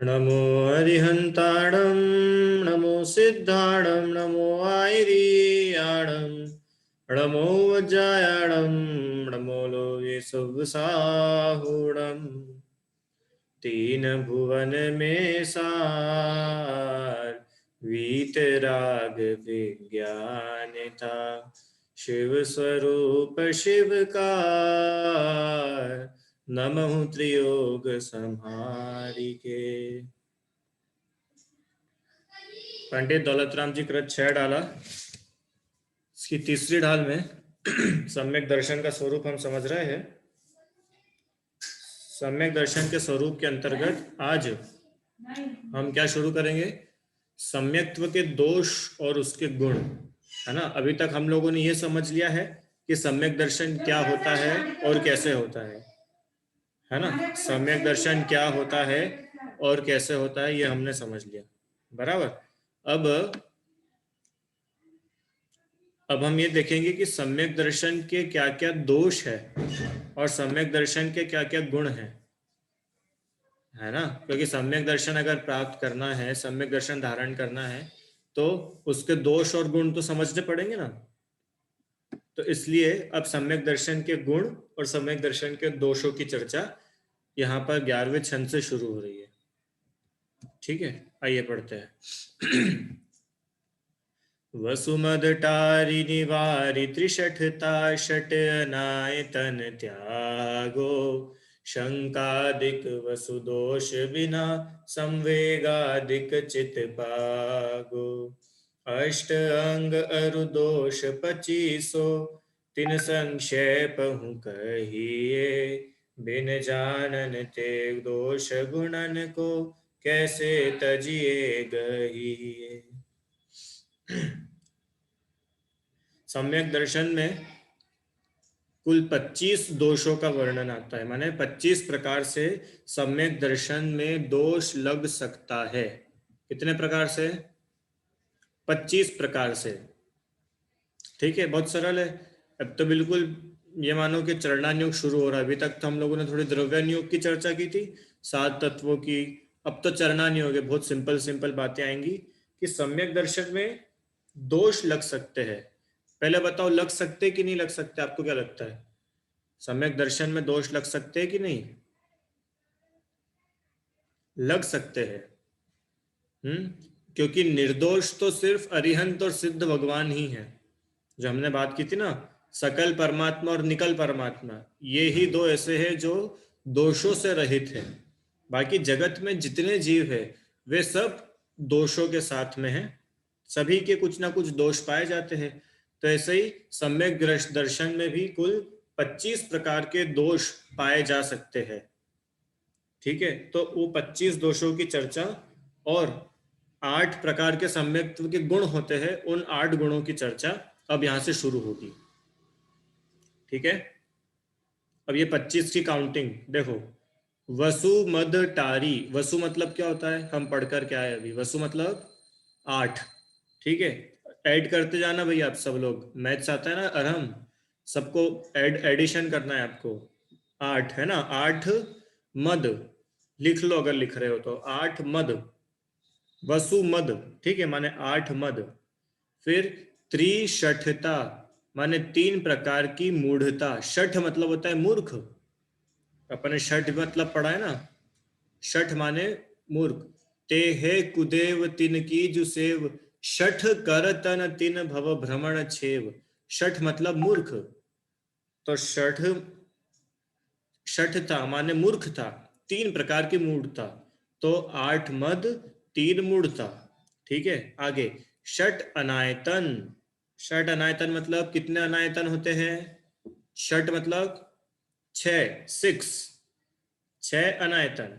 नमो अरिहंताणं नमो सिद्धाणं नमो आयर्याणं नमो वज्रायाणं नमो लोके सुवसाहुणं तीन भुवन में सार वीतराग विज्ञान था शिव स्वरूप शिव का नमः त्रियोग संहारी के। पंडित दौलतराम जी कृत 6 डाला। इसकी तीसरी ढाल में सम्यक दर्शन का स्वरूप हम समझ रहे हैं। सम्यक दर्शन के स्वरूप के अंतर्गत आज हम क्या शुरू करेंगे? सम्यक्त्व के दोष और उसके गुण, है ना। अभी तक हम लोगों ने ये समझ लिया है कि सम्यक दर्शन क्या होता है और कैसे होता है ना। सम्यक दर्शन क्या होता है और कैसे होता है ये हमने समझ लिया, बराबर। अब हम ये देखेंगे कि सम्यक दर्शन के क्या क्या दोष है और सम्यक दर्शन के क्या क्या गुण हैं, है ना। क्योंकि सम्यक दर्शन अगर प्राप्त करना है, सम्यक दर्शन धारण करना है, तो उसके दोष और गुण तो समझने पड़ेंगे ना। तो इसलिए अब सम्यक दर्शन के गुण और सम्यक दर्शन के दोषों की चर्चा यहाँ पर 11वें छंद से शुरू हो रही है। ठीक है, आइए पढ़ते हैं। वसुमदटारि निवारि त्रिषठता षट अनायतन त्यागो शंकादिक वसुदोष बिना संवेगादिक चित पागो अष्ट अंग अरुदोष 25 तिन संक्षेप हूँ कहिए बिन जानन ते दोष गुणन को कैसे तजिए गहिए। सम्यक दर्शन में कुल 25 दोषों का वर्णन आता है, माने 25 प्रकार से सम्यक दर्शन में दोष लग सकता है। कितने प्रकार से? 25 प्रकार से। ठीक है, बहुत सरल है। अब तो बिल्कुल ये मानो कि चरणान्योग शुरू हो रहा है। अभी तक तो हम लोगों ने थोड़ी द्रव्यान्योग की चर्चा की थी, 7 तत्वों की। अब तो चरणान्योग है, बहुत सिंपल सिंपल बातें आएंगी कि सम्यक दर्शन में दोष लग सकते हैं। पहले बताओ, लग सकते कि नहीं लग सकते? आपको क्या लगता है, सम्यक दर्शन में दोष लग सकते हैं कि नहीं? लग सकते हैं। क्योंकि निर्दोष तो सिर्फ अरिहंत और सिद्ध भगवान ही है। जो हमने बात की थी ना, सकल परमात्मा और निकल परमात्मा, ये ही दो ऐसे हैं जो दोषों से रहित है। बाकी जगत में जितने जीव है वे सब दोषों के साथ में हैं। सभी के कुछ ना कुछ दोष पाए जाते हैं। तो ऐसे ही सम्यक दर्शन में भी कुल 25 प्रकार के दोष पाए जा सकते हैं। ठीक है, तो वो 25 दोषों की चर्चा और 8 प्रकार के सम्यक्त्व के गुण होते हैं, उन 8 गुणों की चर्चा अब यहां से शुरू होगी। ठीक है, अब ये 25 की काउंटिंग देखो। वसु मद टारी, वसु मतलब क्या होता है? हम पढ़कर क्या है अभी? वसु मतलब 8। ठीक है, ऐड करते जाना भैया आप सब लोग। मैथ्स आता है ना, अरहम, सबको एडिशन करना है आपको। 8 है ना, 8 मद लिख लो अगर लिख रहे हो तो। 8 मद, वसु मद। ठीक है, माने 8 मद। फिर त्रिषठता माने 3 प्रकार की मूढ़ता। शठ मतलब होता है मूर्ख। अपने शठ मतलब पढ़ा है ना, शठ माने मूर्ख। ते हे कुदेव तिन की जुसेव शठ कर तन तिन भव भ्रमण छेव। शठ मतलब मूर्ख। तो शठ, शठ था माने मूर्ख था, 3 प्रकार की मूढ़ता। तो 8 मद 3 मूढ़ता। ठीक है, आगे षट अनायतन। षट अनायतन मतलब कितने अनायतन होते हैं? षट मतलब 6, 6 अनायतन।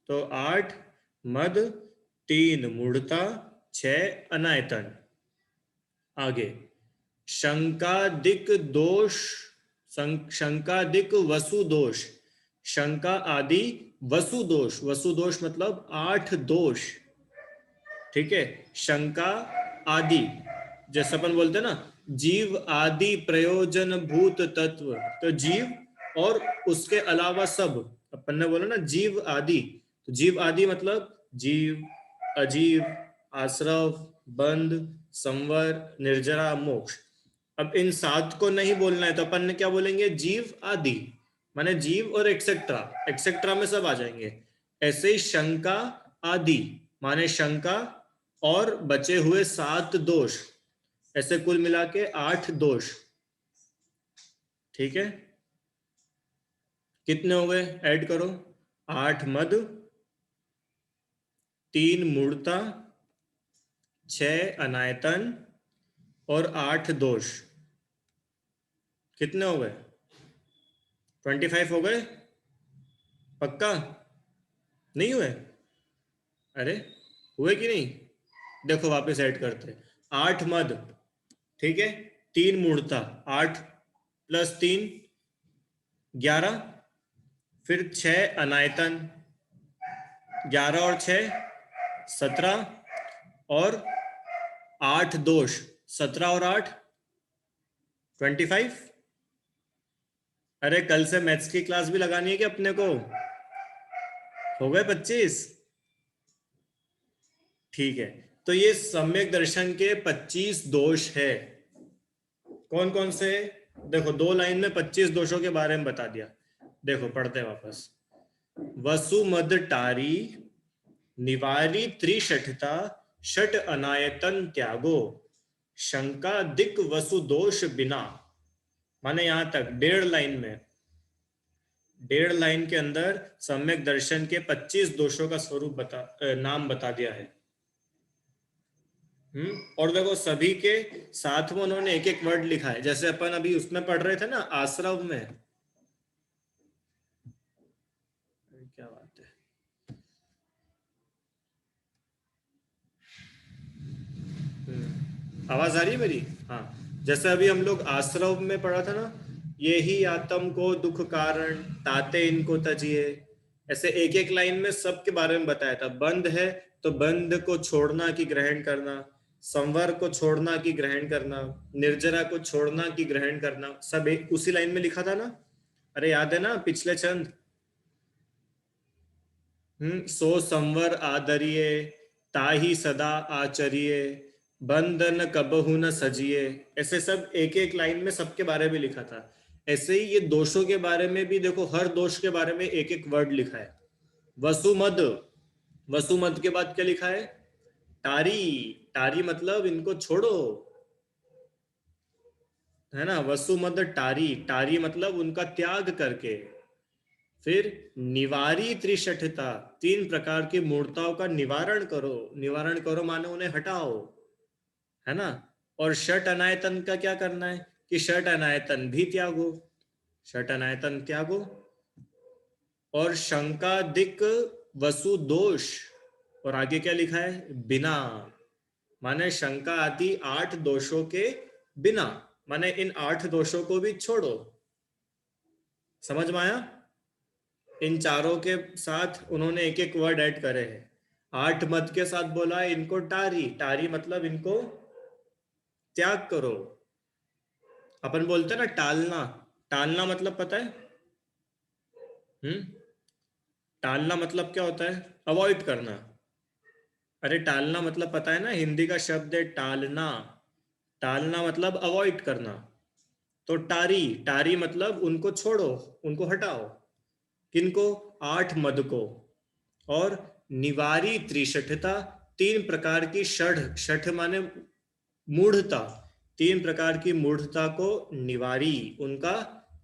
तो 8 मद 3 मूढ़ता 6 अनायतन। आगे शंकादिक दोष, शंकादिक वसु दोष। शंका आदि वसु दोष, वसु दोष मतलब 8 दोष। ठीक है, शंका आदि, जैसे अपन बोलते हैं ना, जीव आदि प्रयोजन भूत तत्व। तो जीव और उसके अलावा सब, अपन ने बोला ना जीव आदि, तो जीव आदि मतलब जीव, अजीव, आश्रव, बंध, संवर, निर्जरा, मोक्ष। अब इन 7 को नहीं बोलना है तो अपन ने क्या बोलेंगे, जीव आदि, माने जीव और एक्सेट्रा, एक्सेट्रा में सब आ जाएंगे। ऐसे ही शंका आदि माने शंका और बचे हुए 7 दोष, ऐसे कुल मिला के 8 दोष। ठीक है, कितने हो गए, ऐड करो। 8 मद, 3 मूढ़ता, 6 अनायतन और 8 दोष। कितने हो गए, 25 हो गए, पक्का? नहीं हुए? अरे हुए कि नहीं, देखो वापस ऐड करते। 8 मद, ठीक है, 3 मूढ़ता, 8 + 3 11, फिर 6 अनायतन, 11 और 6 17, और 8 दोष, 17 और 8 25। अरे कल से मैथ्स की क्लास भी लगानी है कि अपने को, हो गए 25। ठीक है, तो ये सम्यक दर्शन के 25 दोष है। कौन कौन से, देखो 2 लाइन में 25 दोषों के बारे में बता दिया। देखो पढ़ते हैं वापस। वसु मद टारी, निवारी त्रिशठता, षट अनायतन त्यागो, शंका दिक वसु दोष बिना। माने यहां तक 1.5 लाइन में, 1.5 लाइन के अंदर सम्यक दर्शन के 25 दोषों का स्वरूप नाम बता दिया है। और देखो सभी के साथ में उन्होंने एक एक वर्ड लिखा है, जैसे अपन अभी उसमें पढ़ रहे थे ना आश्रव में। क्या बात है, आवाज आ रही है मेरी? हाँ, जैसे अभी हम लोग आश्रव में पढ़ा था ना, यही आत्म को दुख कारण, ताते इनको तजिए। ऐसे एक एक लाइन में सबके बारे में बताया था। बंध है तो बंध को छोड़ना की ग्रहण करना, संवर को छोड़ना की ग्रहण करना, निर्जरा को छोड़ना की ग्रहण करना, सब एक उसी लाइन में लिखा था ना। अरे याद है ना पिछले चंद। सो संवर आदरिये, ताही सदा आचरिये, बंधन कबहु न सजिए। ऐसे सब एक एक लाइन में सबके बारे में लिखा था। ऐसे ही ये दोषों के बारे में भी देखो, हर दोष के बारे में एक एक वर्ड लिखा है। वसुमद, वसुमद के बाद क्या लिखा है, टारी, टारी मतलब इनको छोड़ो, है ना। वसुमद टारी, टारी मतलब उनका त्याग करके। फिर निवारी त्रिशठता, 3 प्रकार की मूर्ताओं का निवारण करो, निवारण करो माने उन्हें हटाओ, है ना। और षट अनायतन का क्या करना है कि षट अनायतन भी त्यागो, षट अनायतन त्यागो। और शंका दिक वसु दोष, और आगे क्या लिखा है, बिना, माने शंका आदि 8 दोषों के बिना, माने इन 8 दोषों को भी छोड़ो। समझ में आया? इन चारों के साथ उन्होंने एक एक वर्ड ऐड करे हैं। 8 मत के साथ बोला है इनको टारी, टारी मतलब इनको त्याग करो। अपन बोलते हैं ना टालना, टालना मतलब पता है? हम्म, टालना मतलब क्या होता है, अवॉइड करना। अरे टालना मतलब पता है ना, हिंदी का शब्द है टालना, टालना मतलब अवॉइड करना। तो टारी, टारी मतलब उनको छोड़ो, उनको हटाओ। किनको, 8 मद को। और निवारी त्रिशठता, 3 प्रकार की षठ, षठ माने मूढ़ता, 3 प्रकार की मूढ़ता को निवारी, उनका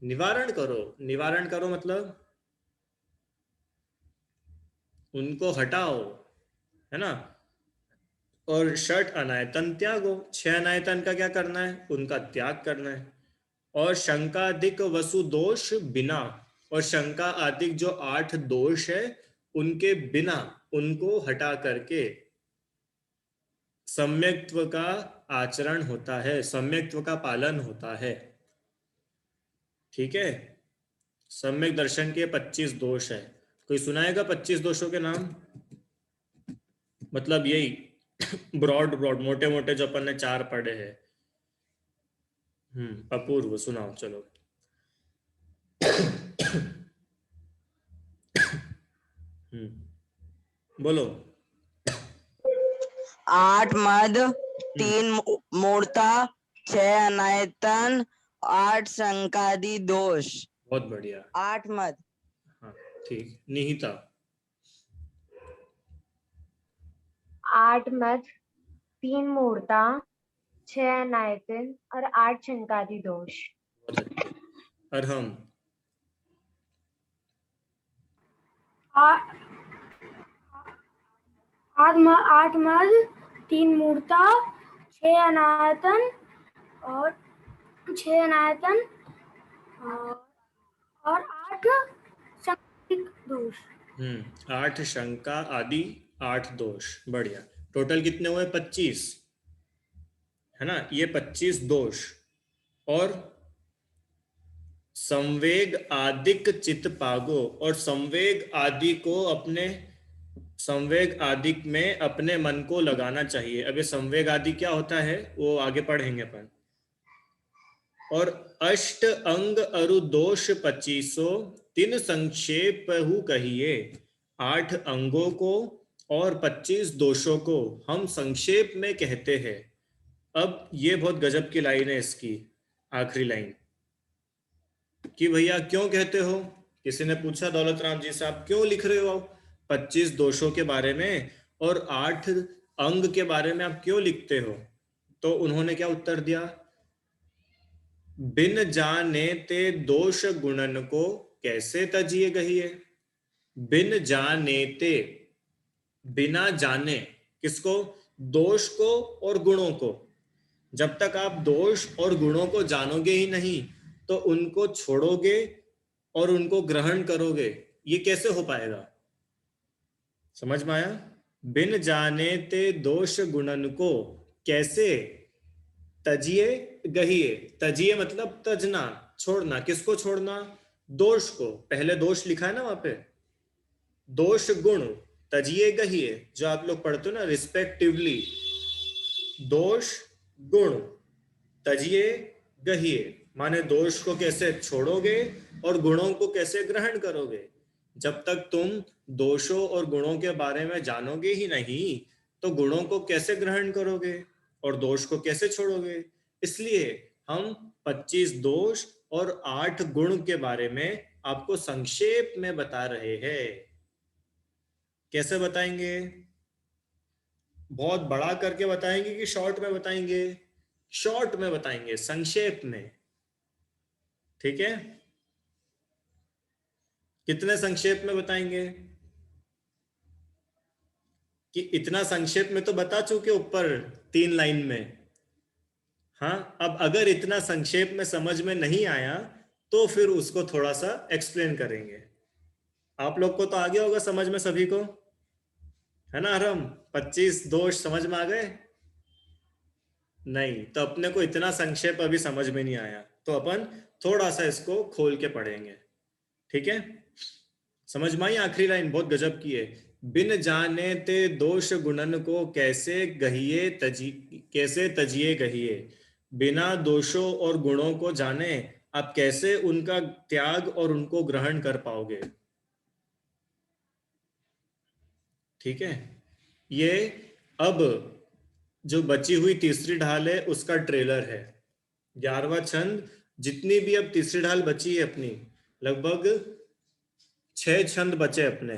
निवारण करो। निवारण करो मतलब उनको हटाओ, है ना। और षट अनायतन त्यागो, 6 अनायतन का क्या करना है, उनका त्याग करना है। और शंकादिक वसु दोष बिना, और शंका आदि जो 8 दोष है उनके बिना, उनको हटा करके सम्यक्त्व का आचरण होता है, सम्यक्त्व का पालन होता है। ठीक है, सम्यक दर्शन के 25 दोष है। कोई सुनाएगा 25 दोषों के नाम? मतलब यही ब्रॉड ब्रॉड, मोटे मोटे जो अपन ने 4 पढ़े हैं। अपूर्व सुनाओ चलो। हम्म, बोलो। 8 मद, 3 मूर्ता, 6 अनायतन, 8 संकादि दोष। बहुत बढ़िया। 8 मद। हाँ ठीक। निहिता। 8 मद, 3 मूर्ता, 6 अनायतन और 8 शंकादि दोष। बहुत अच्छे। अरहम। 8 मद, 3 मूर्ता, 6 अनायतन और 8 संकादिक दोष। 8 शंका आदि 8 दोष। बढ़िया। टोटल कितने हुए? 25, है ना। ये 25 दोष। और संवेग आदिक चित पागो, और संवेग आदि को अपने, संवेग आदि में अपने मन को लगाना चाहिए। अब ये संवेग आदि क्या होता है वो आगे पढ़ेंगे अपन। और अष्ट अंग अरु दोष 25 तीन संक्षेप हु कहिए। 8 अंगों को और 25 दोषों को हम संक्षेप में कहते हैं। अब ये बहुत गजब की लाइन है इसकी, आखिरी लाइन, कि भैया क्यों कहते हो? किसी ने पूछा दौलत राम जी से, आप क्यों लिख रहे हो 25 दोषों के बारे में और 8 अंग के बारे में आप क्यों लिखते हो? तो उन्होंने क्या उत्तर दिया? बिन जाने ते दोष गुणन को कैसे तजिए गहिए। बिन जाने ते, बिना जाने किसको? दोष को और गुणों को। जब तक आप दोष और गुणों को जानोगे ही नहीं तो उनको छोड़ोगे और उनको ग्रहण करोगे, ये कैसे हो पाएगा? समझ में आया? बिन जाने ते दोष गुणन को कैसे तजिए गहिए। तजिए मतलब तजना, छोड़ना। किसको छोड़ना? दोष को। पहले दोष लिखा है ना वहां पे, दोष गुण तजिए गहिए, जो आप लोग पढ़ते हो ना रिस्पेक्टिवली। दोष गुण तजिए गहिए माने दोष को कैसे छोड़ोगे और गुणों को कैसे ग्रहण करोगे। जब तक तुम दोषों और गुणों के बारे में जानोगे ही नहीं तो गुणों को कैसे ग्रहण करोगे और दोष को कैसे छोड़ोगे। इसलिए हम 25 दोष और 8 गुण के बारे में आपको संक्षेप में बता रहे हैं। कैसे बताएंगे? बहुत बड़ा करके बताएंगे कि शॉर्ट में बताएंगे? शॉर्ट में बताएंगे, संक्षेप में। ठीक है? कितने संक्षेप में बताएंगे? कि इतना संक्षेप में तो बता चुके ऊपर 3 लाइन में। हाँ, अब अगर इतना संक्षेप में समझ में नहीं आया तो फिर उसको थोड़ा सा एक्सप्लेन करेंगे। आप लोग को तो आ गया होगा समझ में सभी को, है ना हरम? 25 दोष समझ में आ गए? नहीं तो अपने को इतना संक्षेप अभी समझ में नहीं आया, तो अपन थोड़ा सा इसको खोल के पढ़ेंगे। ठीक है? समझ में आई? आखिरी लाइन बहुत गजब की है। बिन जाने ते दोष गुणन को कैसे गहिए कैसे तजिए गहिए। बिना दोषों और गुणों को जाने आप कैसे उनका त्याग और उनको ग्रहण कर पाओगे। ठीक है? ये अब जो बची हुई तीसरी ढाल है उसका ट्रेलर है। 11वां छंद, जितनी भी अब तीसरी ढाल बची है अपनी, लगभग 6 छंद बचे अपने,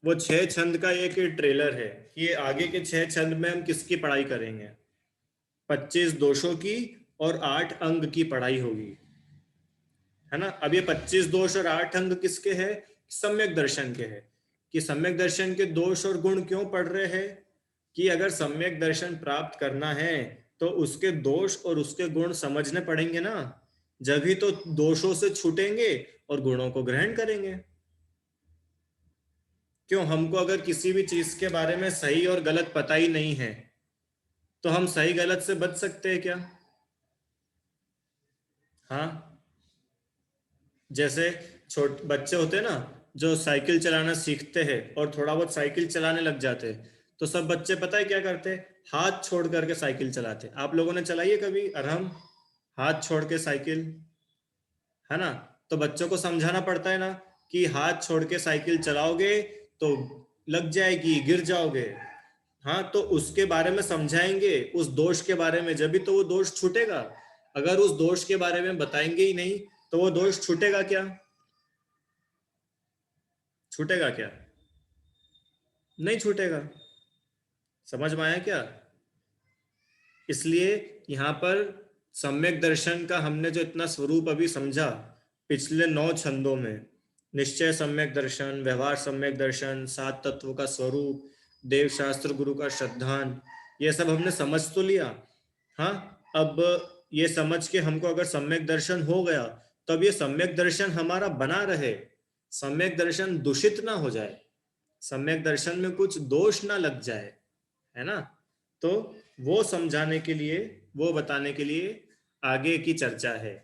वो 6 छंद का एक ट्रेलर है कि ये आगे के 6 छंद में हम किसकी पढ़ाई करेंगे। 25 दोषों की और 8 अंग की पढ़ाई होगी, है ना। अब ये 25 दोष और 8 अंग किसके हैं? सम्यक दर्शन के हैं। कि सम्यक दर्शन के दोष और गुण क्यों पढ़ रहे हैं? कि अगर सम्यक दर्शन प्राप्त करना है तो उसके दोष और उसके गुण समझने पड़ेंगे ना, जब ही तो दोषों से छूटेंगे और गुणों को ग्रहण करेंगे। क्यों? हमको अगर किसी भी चीज के बारे में सही और गलत पता ही नहीं है तो हम सही गलत से बच सकते हैं क्या? हाँ, जैसे छोटे बच्चे होते हैं ना जो साइकिल चलाना सीखते हैं और थोड़ा बहुत साइकिल चलाने लग जाते हैं, तो सब बच्चे पता है क्या करते हैं? हाथ छोड़ करके साइकिल चलाते हैं। आप लोगों ने चलाई है कभी अरहम? हाथ छोड़ के साइकिल, है ना। तो बच्चों को समझाना पड़ता है ना कि हाथ छोड़ के साइकिल चलाओगे तो लग जाएगी, गिर जाओगे। हाँ, तो उसके बारे में समझाएंगे, उस दोष के बारे में, जब भी तो वो दोष छूटेगा। अगर उस दोष के बारे में बताएंगे ही नहीं तो वो दोष छूटेगा क्या? छूटेगा क्या? नहीं छूटेगा। समझ में आया क्या? इसलिए यहाँ पर सम्यक दर्शन का हमने जो इतना स्वरूप अभी समझा पिछले 9 छंदों में, निश्चय सम्यक दर्शन, व्यवहार सम्यक दर्शन, 7 तत्वों का स्वरूप, देव शास्त्र, गुरु का श्रद्धान, ये सब हमने समझ तो लिया। हाँ, अब ये समझ के हमको अगर सम्यक दर्शन हो गया तब ये सम्यक दर्शन हमारा बना रहे, सम्यक दर्शन दूषित ना हो जाए, सम्यक दर्शन में कुछ दोष ना लग जाए, है ना? तो वो समझाने के लिए, वो बताने के लिए आगे की चर्चा है।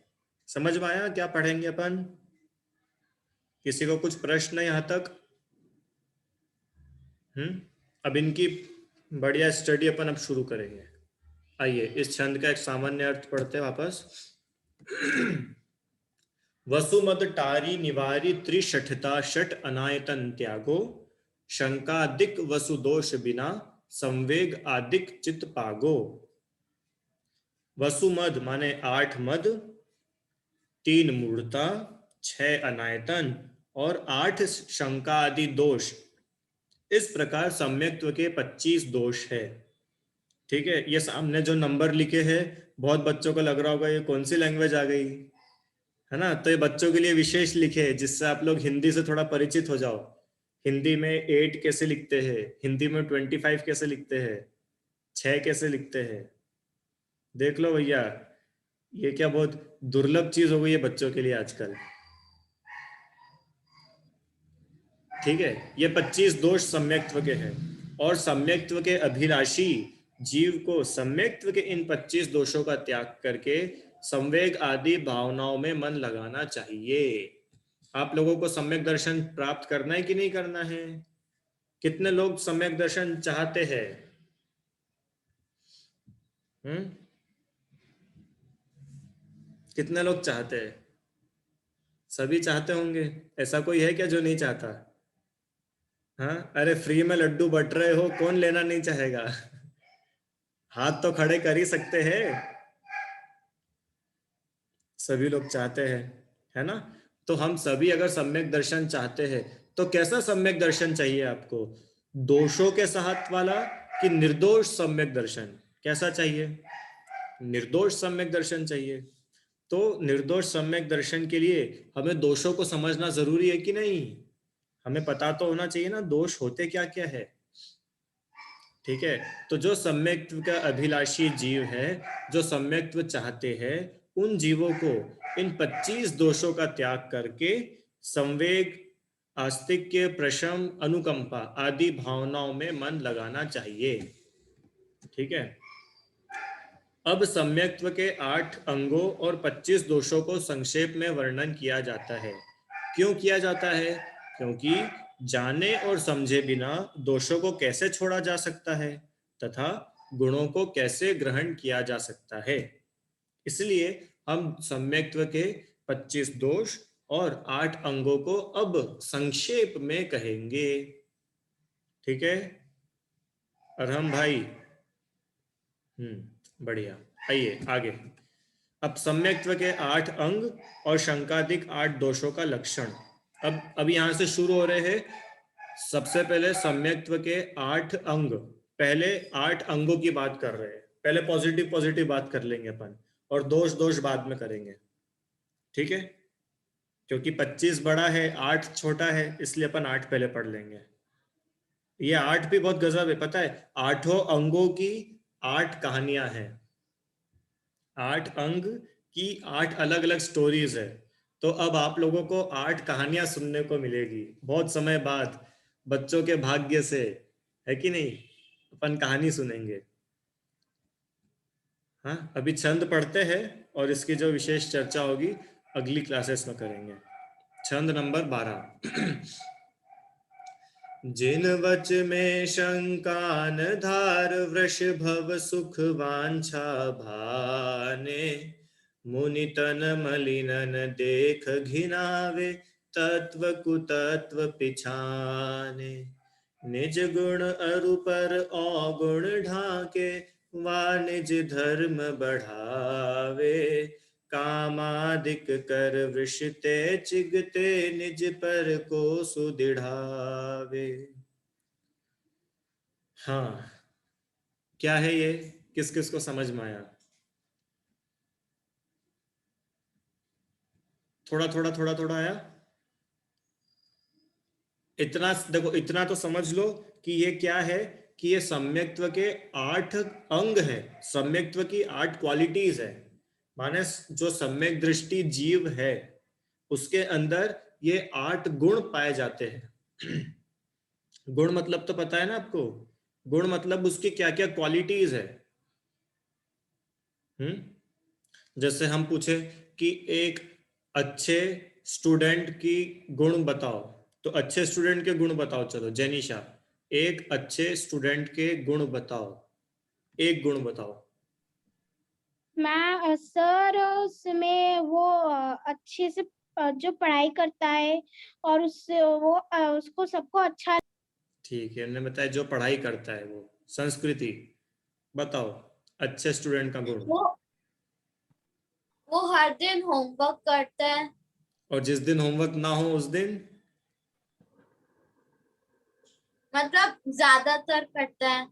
समझ में आया क्या पढ़ेंगे अपन? किसी को कुछ प्रश्न है यहाँ तक? अब इनकी बढ़िया स्टडी अपन अब शुरू करेंगे। आइए इस छंद का एक सामान्य अर्थ पढ़ते हैं वापस। वसुमद टारी निवारी त्रिशठता षट अनायतन त्यागो, शंकादिक वसुदोष बिना संवेग आदिक चित पागो। वसुमद माने 8 मद, 3 मूढ़ता, 6 अनायतन और 8 शंका आदि दोष। इस प्रकार सम्यक्त्व के 25 दोष है। ठीक है, ये सामने जो नंबर लिखे हैं बहुत बच्चों को लग रहा होगा ये कौन सी लैंग्वेज आ गई, है ना? तो ये बच्चों के लिए विशेष लिखे हैं जिससे आप लोग हिंदी से थोड़ा परिचित हो जाओ। हिंदी में 8 कैसे लिखते हैं, हिंदी में 25 कैसे लिखते हैं, 6 कैसे लिखते हैं, देख लो भैया। ये क्या बहुत दुर्लभ चीज हो गई है बच्चों के लिए आजकल। ठीक है, ये 25 दोष सम्यक्त्व के हैं और सम्यक्त्व के अभिलाषी जीव को सम्यक्त्व के इन 25 दोषों का त्याग करके संवेग आदि भावनाओं में मन लगाना चाहिए। आप लोगों को सम्यक दर्शन प्राप्त करना है कि नहीं करना है? कितने लोग सम्यक दर्शन चाहते हैं? कितने लोग चाहते हैं? सभी चाहते होंगे, ऐसा कोई है क्या जो नहीं चाहता? हाँ, अरे फ्री में लड्डू बट रहे हो, कौन लेना नहीं चाहेगा? हाथ तो खड़े कर ही सकते हैं। सभी लोग चाहते हैं, है ना? तो हम सभी अगर सम्यक दर्शन चाहते हैं तो कैसा सम्यक दर्शन चाहिए आपको? दोषों के साथ वाला कि निर्दोष सम्यक दर्शन? कैसा चाहिए? निर्दोष सम्यक दर्शन चाहिए। तो निर्दोष सम्यक दर्शन के लिए हमें दोषों को समझना जरूरी है कि नहीं? हमें पता तो होना चाहिए ना दोष होते क्या क्या है। ठीक है, तो जो सम्यक्त्व का अभिलाषी जीव है, जो सम्यक्त्व चाहते हैं, उन जीवों को इन 25 दोषों का त्याग करके संवेग, आस्तिक्य, प्रशम, अनुकंपा आदि भावनाओं में मन लगाना चाहिए। ठीक है, अब सम्यक्त्व के 8 अंगों और 25 दोषों को संक्षेप में वर्णन किया जाता है। क्यों किया जाता है? क्योंकि जाने और समझे बिना दोषों को कैसे छोड़ा जा सकता है तथा गुणों को कैसे ग्रहण किया जा सकता है। इसलिए हम सम्यक्त्व के 25 दोष और 8 अंगों को अब संक्षेप में कहेंगे। ठीक है अरहम भाई? बढ़िया। आइए आगे। अब सम्यक्त्व के 8 अंग और शंकादिक 8 दोषों का लक्षण। अब यहां से शुरू हो रहे हैं। सबसे पहले सम्यक्त्व के 8 अंग, पहले 8 अंगों की बात कर रहे हैं। पहले पॉजिटिव बात कर लेंगे अपन और दोष बाद में करेंगे। ठीक है, क्योंकि 25 बड़ा है, 8 छोटा है, इसलिए अपन 8 पहले पढ़ लेंगे। ये 8 भी बहुत गजब है, पता है? 8 अंगों की 8 कहानियां हैं। 8 अंग की 8 अलग अलग स्टोरीज है। तो अब आप लोगों को 8 कहानियां सुनने को मिलेगी बहुत समय बाद, बच्चों के भाग्य से, है कि नहीं? अपन कहानी सुनेंगे। हाँ, अभी छंद पढ़ते हैं और इसकी जो विशेष चर्चा होगी अगली क्लासेस में करेंगे। छंद नंबर 12। जिन वच में शंकान धार वृषभव सुख वांछा भाने, मुनि तन मलिनन देख घिनावे तत्व कुतत्व पिछाने। निज गुण अरु पर अवगुण ढाके, वा निज धर्म बढ़ावे, कामादिक कर वृषते चिगते, निज पर को सुदृढ़ावे। हाँ, क्या है ये, किस किस को समझ में आया? थोड़ा थोड़ा थोड़ा थोड़ा आया? इतना देखो, इतना तो समझ लो कि ये क्या है, कि ये सम्यक्त्व के 8 अंग है, सम्यक्त्व की 8 क्वालिटीज है। माने जो सम्यक दृष्टि जीव है उसके अंदर ये 8 गुण पाए जाते हैं। गुण मतलब तो पता है ना आपको? गुण मतलब उसकी क्या क्या क्वालिटीज है। जैसे हम पूछे कि एक अच्छे स्टूडेंट की गुण बताओ, तो अच्छे स्टूडेंट के गुण बताओ। चलो जेनिशा, एक अच्छे स्टूडेंट के गुण बताओ, एक गुण बताओ। मैं सर उसमें वो अच्छे से जो पढ़ाई करता है और उसको सबको अच्छा। ठीक है, हमने बताया जो पढ़ाई करता है वो। संस्कृति बताओ अच्छे स्टूडेंट का गुण। वो हर दिन होमवर्क करता है। और जिस दिन होमवर्क ना हो उस दिन? मतलब ज्यादातर करता है।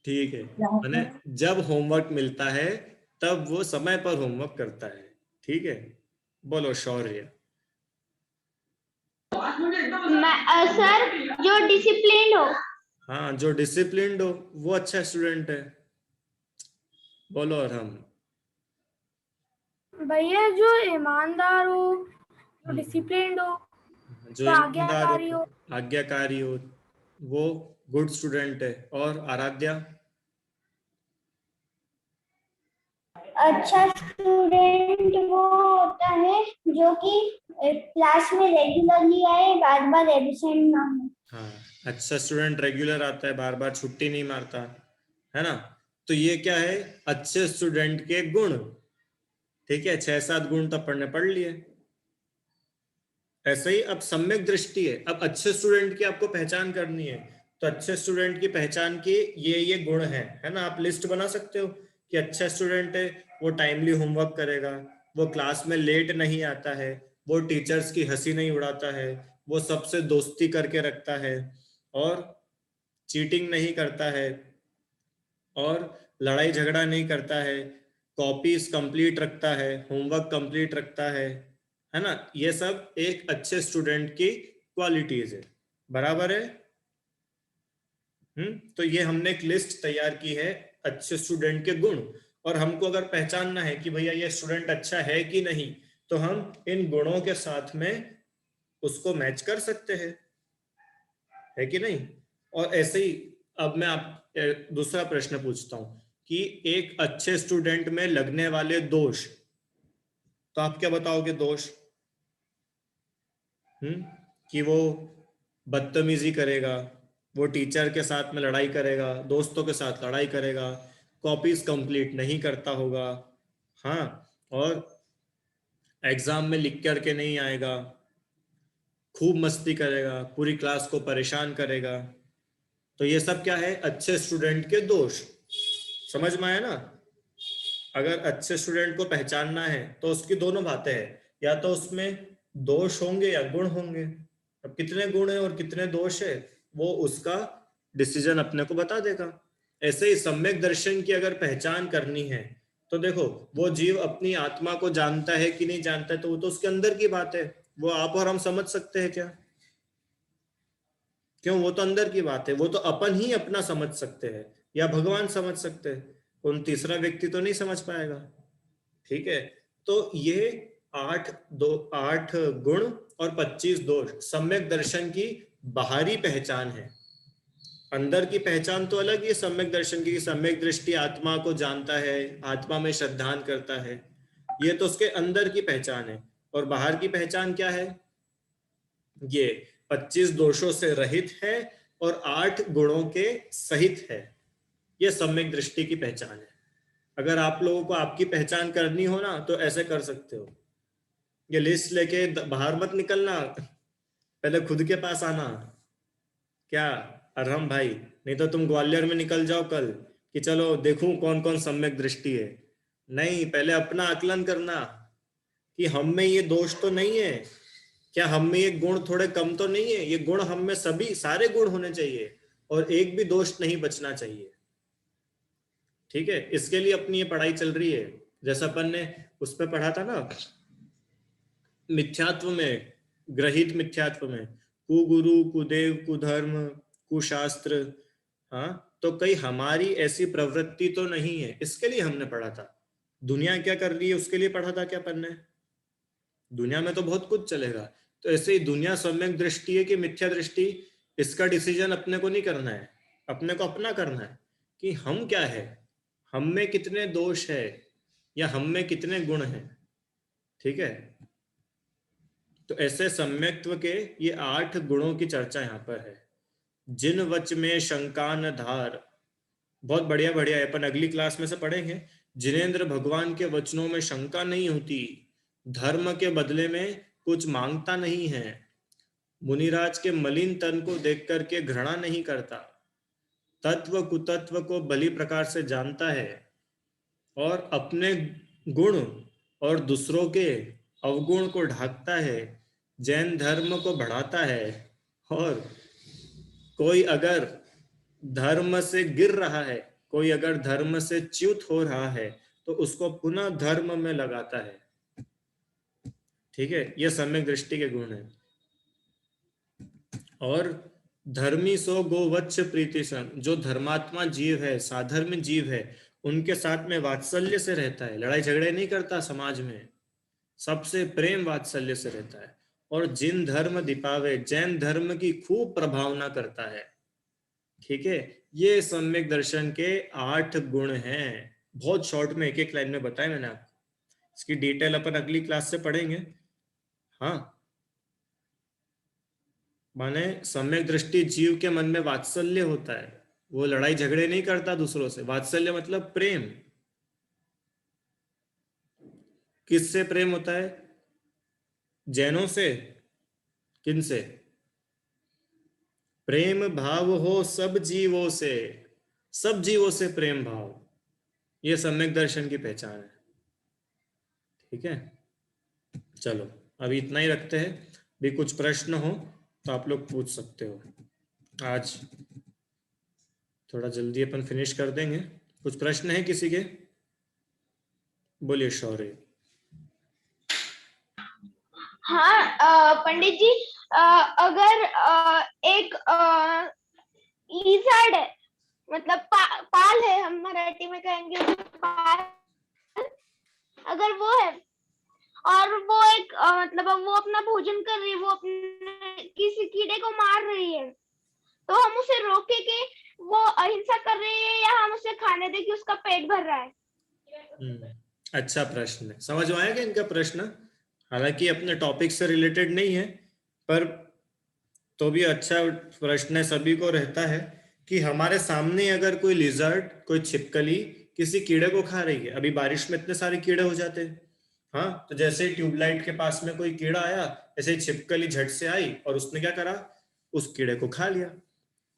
ठीक है, माने जब होमवर्क मिलता है तब वो समय पर होमवर्क करता है। ठीक है, बोलो शौर्य। सर जो डिसिप्लिन हो। हाँ, जो डिसिप्लिन्ड हो वो अच्छा स्टूडेंट है। बोलो और हम। भैया जो ईमानदार हो, जो डिसिप्लिन्ड हो, जो जो ईमानदार आज्ञाकारी हो, हो। आज्ञाकारी हो, वो गुड स्टूडेंट है। और आराध्या? अच्छा स्टूडेंट वो होता है जो कि क्लास में रेगुलरली आए, बार बार एब्सेंट ना हो। हाँ, अच्छा स्टूडेंट रेगुलर आता है, बार बार छुट्टी नहीं मारता है ना। तो ये क्या है, अच्छे स्टूडेंट के गुण। ठीक है, 6-7 गुण तो पढ़ लिए। ऐसे ही अब सम्यक दृष्टि है। अब अच्छे स्टूडेंट की आपको पहचान करनी है, तो अच्छे स्टूडेंट की पहचान के ये गुण है ना। आप लिस्ट बना सकते हो कि अच्छा स्टूडेंट है, वो टाइमली होमवर्क करेगा, वो क्लास में लेट नहीं आता है, वो टीचर्स की हंसी नहीं उड़ाता है, वो सबसे दोस्ती करके रखता है, और चीटिंग नहीं करता है, और लड़ाई झगड़ा नहीं करता है, कॉपीज कंप्लीट रखता है, होमवर्क कंप्लीट रखता है ना। ये सब एक अच्छे स्टूडेंट की क्वालिटीज है। बराबर है? तो ये हमने एक लिस्ट तैयार की है अच्छे स्टूडेंट के गुण। और हमको अगर पहचानना है कि भैया ये स्टूडेंट अच्छा है कि नहीं, तो हम इन गुणों के साथ में उसको मैच कर सकते हैं, है कि नहीं। और ऐसे ही अब मैं आप दूसरा प्रश्न पूछता हूं कि एक अच्छे स्टूडेंट में लगने वाले दोष, तो आप क्या बताओगे दोष? कि वो बदतमीजी करेगा, वो टीचर के साथ में लड़ाई करेगा, दोस्तों के साथ लड़ाई करेगा, कॉपीज कंप्लीट नहीं करता होगा, हाँ, और एग्जाम में लिख करके नहीं आएगा, खूब मस्ती करेगा, पूरी क्लास को परेशान करेगा। तो ये सब क्या है, अच्छे स्टूडेंट के दोष। समझ में आया ना। अगर अच्छे स्टूडेंट को पहचानना है तो उसकी दोनों बातें हैं, या तो उसमें दोष होंगे या गुण होंगे। अब कितने गुण है और कितने दोष है वो उसका डिसीजन अपने को बता देगा। ऐसे ही सम्यक दर्शन की अगर पहचान करनी है तो देखो, वो जीव अपनी आत्मा को जानता है कि नहीं जानता है, तो वो तो उसके अंदर की बात है। वो आप और हम समझ सकते हैं क्या? क्यों? वो तो अंदर की बात है, वो तो अपन ही अपना समझ सकते हैं, या भगवान समझ सकते हैं, कौन तीसरा व्यक्ति तो नहीं समझ पाएगा। ठीक है, तो ये 8 गुण और 25 दोष सम्यक दर्शन की बाहरी पहचान है। अंदर की पहचान तो अलग ही सम्यक दर्शन की। सम्यक दृष्टि आत्मा को जानता है, आत्मा में श्रद्धान करता है, ये तो उसके अंदर की पहचान है। और बाहर की पहचान क्या है? ये 25 दोषों से रहित है और 8 गुणों के सहित है। ये सम्यक दृष्टि की पहचान है। अगर आप लोगों को आपकी पहचान करनी हो ना, तो ऐसे कर सकते हो। ये लिस्ट लेके बाहर मत निकलना, पहले खुद के पास आना। क्या अरहम भाई, नहीं तो तुम ग्वालियर में निकल जाओ कल कि चलो देखूं कौन कौन सम्यक दृष्टि है। नहीं, पहले अपना आकलन करना कि हम में ये दोष तो नहीं है, क्या हम में ये गुण थोड़े कम तो नहीं है? ये गुण हम में सभी सारे गुण होने चाहिए और एक भी दोष नहीं बचना चाहिए। ठीक है, इसके लिए अपनी ये पढ़ाई चल रही है। जैसा अपन ने उस पर पढ़ा था ना, मिथ्यात्व में, ग्रहित मिथ्यात्व में, कुगुरु, कुदेव, कुधर्म, कुशास्त्र। हाँ, तो कई हमारी ऐसी प्रवृत्ति तो नहीं है, इसके लिए हमने पढ़ा था। दुनिया क्या कर रही है उसके लिए पढ़ा था क्या अपन ने? दुनिया में तो बहुत कुछ चलेगा। तो ऐसे ही दुनिया सम्यक दृष्टि है कि मिथ्या दृष्टि, इसका डिसीजन अपने को नहीं करना है, अपने को अपना करना है कि हम क्या है, हम में कितने दोष है या हम में कितने गुण हैं। ठीक है, तो ऐसे सम्यक्त्व के ये 8 गुणों की चर्चा यहाँ पर है। जिन वच में शंका न धार, बहुत बढ़िया बढ़िया है, अपन अगली क्लास में से पढ़ेंगे। जिनेंद्र भगवान के वचनों में शंका नहीं होती, धर्म के बदले में कुछ मांगता नहीं है, मुनिराज के मलिन तन को देख करके घृणा नहीं करता, तत्व कुतत्व को भली प्रकार से जानता है और अपने गुण और दूसरों के अवगुण को ढाकता है, जैन धर्म को बढ़ाता है, और कोई अगर धर्म से गिर रहा है, कोई अगर धर्म से च्युत हो रहा है तो उसको पुनः धर्म में लगाता है। ठीक है, यह सम्यक दृष्टि के गुण है। और धर्मी सो गोवत्स प्रीति सन, जो धर्मात्मा जीव है, साधर्म जीव है, उनके साथ में वात्सल्य से रहता है, लड़ाई झगड़े नहीं करता, समाज में सबसे प्रेम वात्सल्य से रहता है। और जिन धर्म दीपावे, जैन धर्म की खूब प्रभावना करता है। ठीक है, ये सम्यक दर्शन के 8 गुण हैं। बहुत शॉर्ट में एक एक लाइन में बताया मैंने आपको, इसकी डिटेल अपन अगली क्लास से पढ़ेंगे। हाँ, माने सम्यक दृष्टि जीव के मन में वात्सल्य होता है, वो लड़ाई झगड़े नहीं करता दूसरों से। वात्सल्य मतलब प्रेम। किससे प्रेम होता है? जैनों से? किनसे? प्रेम भाव हो सब जीवों से, सब जीवों से प्रेम भाव, ये सम्यक दर्शन की पहचान है। ठीक है, चलो अभी इतना ही रखते हैं। भी कुछ प्रश्न हो तो आप लोग पूछ सकते हो। आज थोड़ा जल्दी अपन फिनिश कर देंगे। कुछ प्रश्न है किसी के? बोलिए शौर्य। हाँ पंडित जी, अगर एक लिजर्ड है, मतलब पाल है, हम मराठी में कहेंगे पाल, अगर वो है और वो एक मतलब वो अपना भोजन कर रही है, वो अपने किसी कीड़े को मार रही है, तो हम उसे रोके के वो अहिंसा कर रही है या हम उसे खाने दे कि उसका पेट भर रहा है? अच्छा प्रश्न है, समझ में आया क्या इनका प्रश्न? हालांकि अपने टॉपिक से रिलेटेड नहीं है, पर तो भी अच्छा प्रश्न है, सभी को रहता है कि हमारे सामने अगर कोई लिजर्ड, कोई छिपकली किसी कीड़े को खा रही है। अभी बारिश में इतने सारे कीड़े हो जाते हैं। हाँ, तो जैसे ही ट्यूबलाइट के पास में कोई कीड़ा आया, ऐसे ही छिपकली झट से आई और उसने क्या करा, उस कीड़े को खा लिया।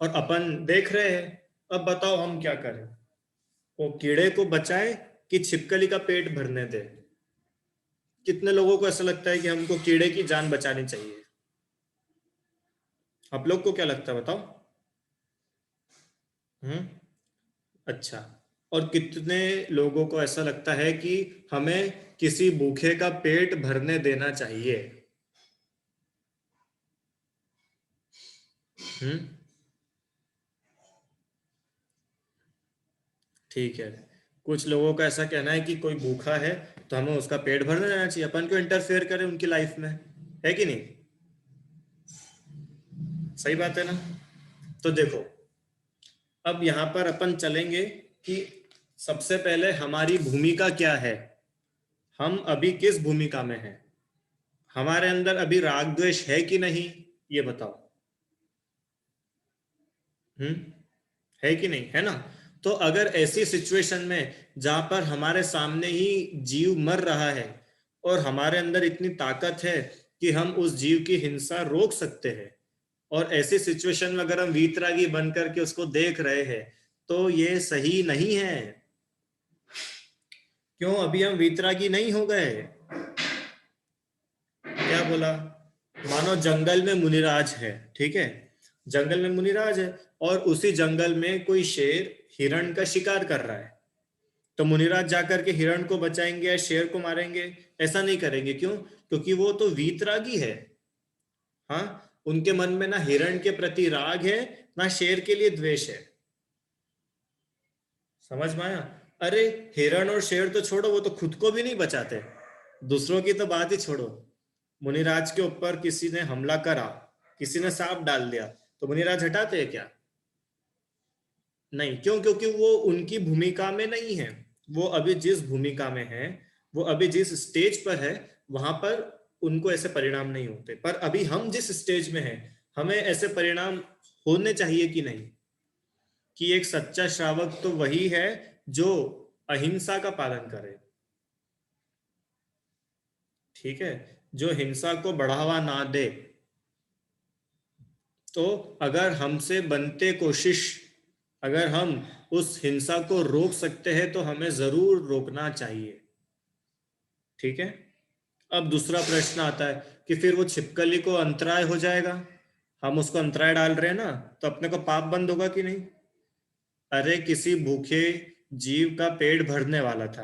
और अपन देख रहे हैं, अब बताओ हम क्या करें? वो कीड़े को बचाए कि छिपकली का पेट भरने दे? कितने लोगों को ऐसा लगता है कि हमको कीड़े की जान बचानी चाहिए? आप लोग को क्या लगता है बताओ? अच्छा, और कितने लोगों को ऐसा लगता है कि हमें किसी भूखे का पेट भरने देना चाहिए? ठीक है, कुछ लोगों का ऐसा कहना है कि कोई भूखा है तो हमें उसका पेट भरने देना चाहिए, अपन क्यों इंटरफेयर करें उनकी लाइफ में, है कि नहीं? सही बात है ना? तो देखो, अब यहां पर अपन चलेंगे कि सबसे पहले हमारी भूमिका क्या है, हम अभी किस भूमिका में हैं, हमारे अंदर अभी राग द्वेष है कि नहीं, ये बताओ। है कि नहीं, है ना? तो अगर ऐसी सिचुएशन में जहां पर हमारे सामने ही जीव मर रहा है और हमारे अंदर इतनी ताकत है कि हम उस जीव की हिंसा रोक सकते हैं और ऐसी सिचुएशन में अगर हम वीतरागी बन करके उसको देख रहे हैं तो ये सही नहीं है। क्यों? अभी हम वीतरागी नहीं हो गए। क्या बोला? मानो जंगल में मुनिराज है, ठीक है, जंगल में मुनिराज है और उसी जंगल में कोई शेर हिरण का शिकार कर रहा है, तो मुनिराज जाकर के हिरण को बचाएंगे या शेर को मारेंगे? ऐसा नहीं करेंगे। क्यों? क्योंकि वो तो वीतरागी है। हाँ, उनके मन में ना हिरण के प्रति राग है ना शेर के लिए द्वेष है। समझ में आया? अरे हिरण और शेर तो छोड़ो, वो तो खुद को भी नहीं बचाते, दूसरों की तो बात ही छोड़ो। मुनिराज के ऊपर किसी ने हमला करा, किसी ने सांप डाल दिया, तो मुनिराज हटाते हैं क्या? नहीं। क्यों? क्योंकि वो उनकी भूमिका में नहीं है। वो अभी जिस भूमिका में है, वो अभी जिस स्टेज पर है, वहां पर उनको ऐसे परिणाम नहीं होते। पर अभी हम जिस स्टेज में हैं, हमें ऐसे परिणाम होने चाहिए कि नहीं? कि एक सच्चा श्रावक तो वही है जो अहिंसा का पालन करे, ठीक है, जो हिंसा को बढ़ावा ना दे। तो अगर हमसे बनते कोशिश, अगर हम उस हिंसा को रोक सकते हैं तो हमें जरूर रोकना चाहिए, ठीक है। अब दूसरा प्रश्न आता है कि फिर वो छिपकली को अंतराय हो जाएगा, हम उसको अंतराय डाल रहे हैं ना, तो अपने को पाप बंद होगा कि नहीं? अरे किसी भूखे जीव का पेट भरने वाला था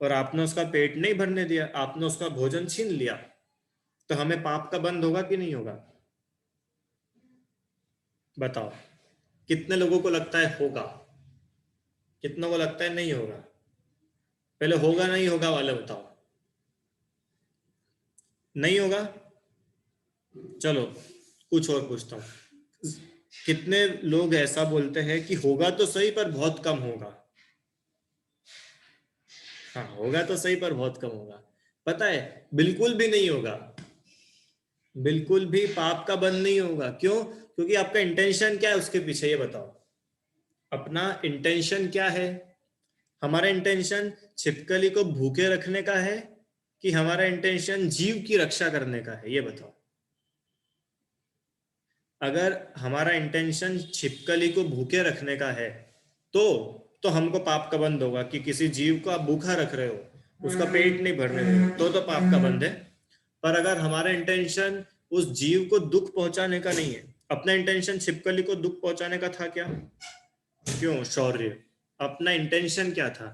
और आपने उसका पेट नहीं भरने दिया, आपने उसका भोजन छीन लिया, तो हमें पाप का बंद होगा कि नहीं होगा? बताओ, कितने लोगों को लगता है होगा, कितनों को लगता है नहीं होगा? पहले होगा नहीं होगा वाले बताओ। नहीं होगा? चलो कुछ और पूछता हूं, कितने लोग ऐसा बोलते हैं कि होगा तो सही पर बहुत कम होगा? हाँ, होगा तो सही पर बहुत कम होगा। पता है, बिल्कुल भी नहीं होगा, बिल्कुल भी पाप का बंद नहीं होगा। क्यों? क्योंकि आपका इंटेंशन क्या है उसके पीछे, ये बताओ। अपना इंटेंशन क्या है? हमारा इंटेंशन छिपकली को भूखे रखने का है कि हमारा इंटेंशन जीव की रक्षा करने का है? ये बताओ। अगर हमारा इंटेंशन छिपकली को भूखे रखने का है तो हमको पाप का बंद होगा कि किसी जीव को आप भूखा रख रहे हो, उसका पेट नहीं भरने दे रहे, तो पाप का बंद है। पर अगर हमारा इंटेंशन उस जीव को दुख पहुंचाने का नहीं है, अपना इंटेंशन छिपकली को दुख पहुंचाने का था क्या? क्यों शौर्य, अपना इंटेंशन क्या था?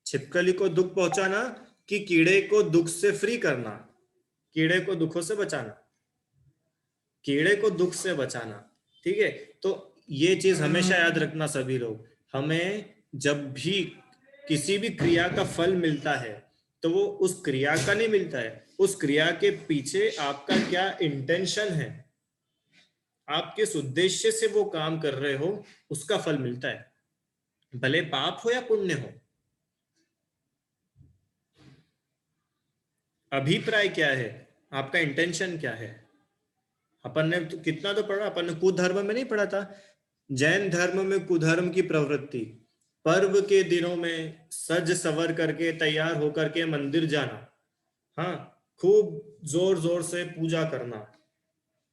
छिपकली को दुख पहुंचाना कि कीड़े को दुख से फ्री करना, कीड़े को दुखों से बचाना, कीड़े को दुख से बचाना, ठीक है। तो ये चीज हमेशा याद रखना सभी लोग। हमें जब भी किसी भी क्रिया का फल मिलता है तो वो उस क्रिया का नहीं मिलता है, उस क्रिया के पीछे आपका क्या इंटेंशन है, आप किस उद्देश्य से वो काम कर रहे हो, उसका फल मिलता है, भले पाप हो या पुण्य हो। अभिप्राय क्या है, आपका इंटेंशन क्या है? अपन ने तो कितना तो पढ़ा, अपन ने कुधर्म में नहीं पढ़ा था? जैन धर्म में कुधर्म की प्रवृत्ति, पर्व के दिनों में सज सवर करके तैयार होकर के मंदिर जाना, हाँ, खूब जोर जोर से पूजा करना,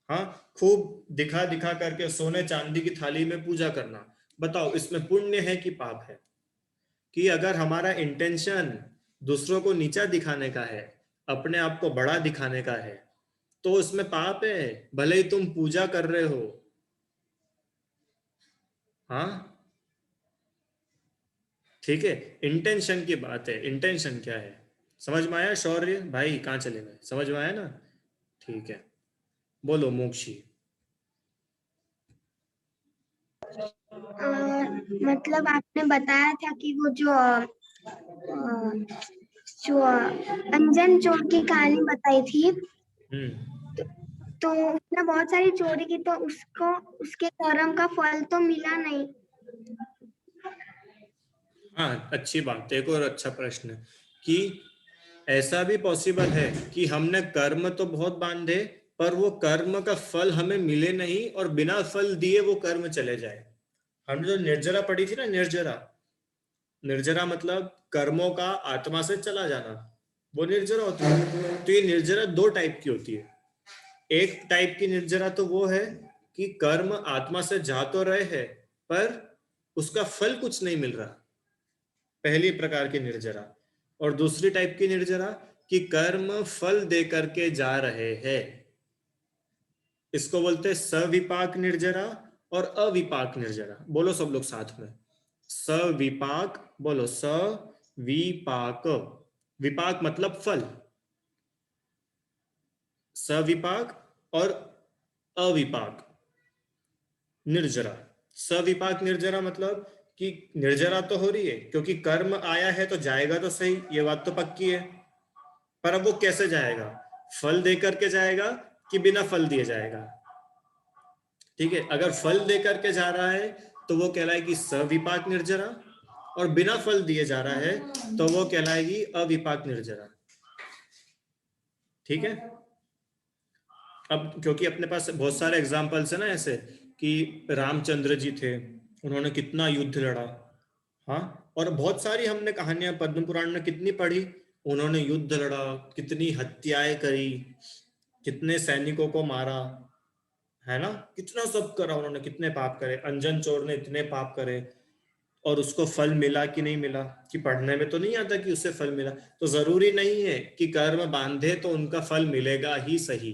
हाँ, खूब दिखा दिखा करके सोने चांदी की थाली में पूजा करना। बताओ इसमें पुण्य है कि पाप है? कि अगर हमारा इंटेंशन दूसरों को नीचा दिखाने का है, अपने आप को बड़ा दिखाने का है, तो उसमें पाप है, भले ही तुम पूजा कर रहे हो। हाँ, ठीक है, इंटेंशन की बात है, इंटेंशन क्या है? समझ में आया शौर्य भाई? कहाँ चले गए? समझ में आया ना? ठीक है, बोलो मोक्षी। मतलब आपने बताया था कि वो जो अंजन चोर की कहानी बताई थी, तो उसने बहुत सारी चोरी की, तो उसको उसके कर्म का फल तो मिला नहीं। हाँ, अच्छी बात। एक और अच्छा प्रश्न कि ऐसा भी पॉसिबल है कि हमने कर्म तो बहुत बांधे पर वो कर्म का फल हमें मिले नहीं और बिना फल दिए वो कर्म चले जाए। हमने जो निर्जरा पढ़ी थी ना, निर्जरा, निर्जरा मतलब कर्मों का आत्मा से चला जाना, वो निर्जरा होती है। तो ये निर्जरा दो टाइप की होती है। एक टाइप की निर्जरा तो वो है कि कर्म आत्मा से जा तो रहे हैं पर उसका फल कुछ नहीं मिल रहा, पहली प्रकार की निर्जरा। और दूसरी टाइप की निर्जरा कि कर्म फल दे करके जा रहे हैं, इसको बोलते हैं सविपाक निर्जरा और अविपाक निर्जरा। बोलो सब लोग साथ में, सविपाक, बोलो सविपाक। विपाक मतलब फल, सविपाक और अविपाक निर्जरा। सविपाक निर्जरा मतलब कि निर्जरा तो हो रही है क्योंकि कर्म आया है तो जाएगा तो सही, ये बात तो पक्की है, पर अब वो कैसे जाएगा, फल दे करके जाएगा कि बिना फल दिए जाएगा। ठीक है, अगर फल दे करके जा रहा है तो वो कहलाएगी सविपाक निर्जरा, और बिना फल दिए जा रहा है तो वो कहलाएगी अविपाक निर्जरा। ठीक है, अब क्योंकि अपने पास बहुत सारे एग्जाम्पल्स है ना ऐसे, कि रामचंद्र जी थे, उन्होंने कितना युद्ध लड़ा, हाँ, और बहुत सारी हमने कहानियां पद्म पुराण में कितनी पढ़ी, उन्होंने युद्ध लड़ा, कितनी हत्याएं करी, कितने सैनिकों को मारा, है ना, कितना सब करा उन्होंने, कितने पाप करे, अंजन चोर ने इतने पाप करे, और उसको फल मिला कि नहीं मिला, कि पढ़ने में तो नहीं आता कि उससे फल मिला। तो जरूरी नहीं है कि कर्म बांधे तो उनका फल मिलेगा ही सही।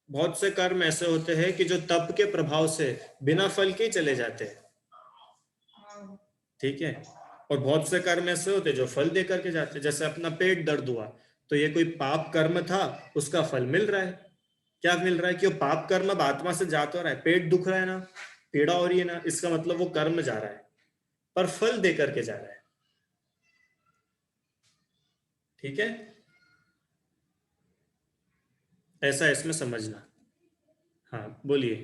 बहुत से कर्म ऐसे होते हैं कि जो तप के प्रभाव से बिना फल के चले जाते हैं। ठीक है, और बहुत से कर्म ऐसे होते हैं जो फल दे करके जाते हैं, जैसे अपना पेट दर्द हुआ तो ये कोई पाप कर्म था, उसका फल मिल रहा है। क्या मिल रहा है कि वो पाप कर्म अब आत्मा से जा तो रहा है, पेट दुख रहा है ना, पीड़ा हो रही है ना, इसका मतलब वो कर्म जा रहा है पर फल दे करके जा रहा है। ठीक है, ऐसा इसमें समझना। हाँ बोलिए।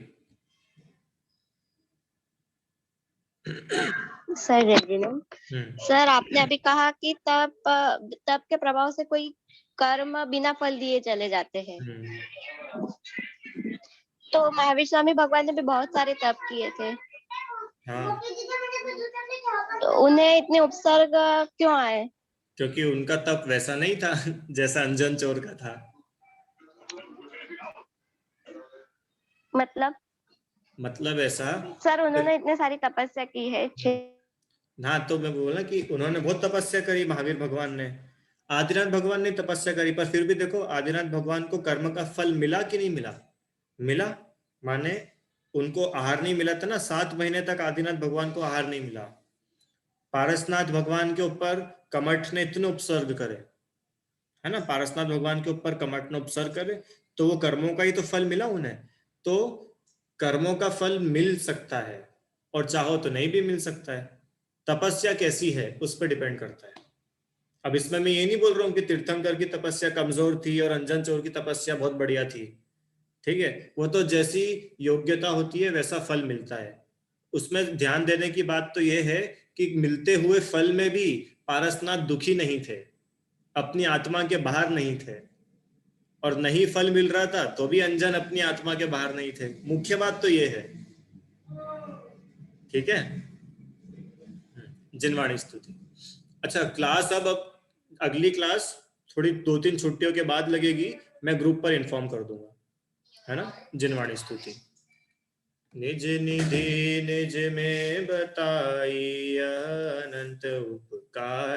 सर सर आपने अभी कहा कि तप के प्रभाव से कोई कर्म बिना फल दिए चले जाते हैं। तो महावीर स्वामी भगवान ने भी बहुत सारे तप किए थे। हाँ, तो उन्हें इतने उपसर्ग क्यों आए? क्योंकि उनका तप वैसा नहीं था जैसा अंजन चोर का था। मतलब ऐसा सर उन्होंने इतने सारी तपस्या की है। हाँ, तो मैं बोला कि उन्होंने बहुत तपस्या करी, महावीर भगवान ने, आदिनाथ भगवान ने तपस्या करी, पर फिर भी देखो आदिनाथ भगवान को कर्म का फल मिला कि नहीं मिला? मिला, माने उनको आहार नहीं मिला था ना, 7 महीने तक आदिनाथ भगवान को आहार नहीं मिला। पारसनाथ भगवान के ऊपर कमठ ने इतने उपसर्ग करे, है ना, पारसनाथ भगवान के ऊपर कमठ ने उपसर्ग करे, तो वो कर्मों का ही तो फल मिला उन्हें। तो कर्मों का फल मिल सकता है और चाहो तो नहीं भी मिल सकता है, तपस्या कैसी है उस पर डिपेंड करता है। अब इसमें मैं ये नहीं बोल रहा हूँ कि तीर्थंकर की तपस्या कमजोर थी और अंजन चोर की तपस्या बहुत बढ़िया थी। ठीक है, वो तो जैसी योग्यता होती है वैसा फल मिलता है। उसमें ध्यान देने की बात तो ये है कि मिलते हुए फल में भी पारसनाथ दुखी नहीं थे, अपनी आत्मा के बाहर नहीं थे, और नहीं फल मिल रहा था तो भी अंजन अपनी आत्मा के बाहर नहीं थे। मुख्य बात तो ये है। ठीक है, जिनवाणी स्तुति। अच्छा, क्लास अब अगली क्लास थोड़ी 2-3 छुट्टियों के बाद लगेगी, मैं ग्रुप पर इन्फॉर्म कर दूंगा, है ना। जिनवाणी स्तुति। निज निधि निज में बताई अनंत उपकार।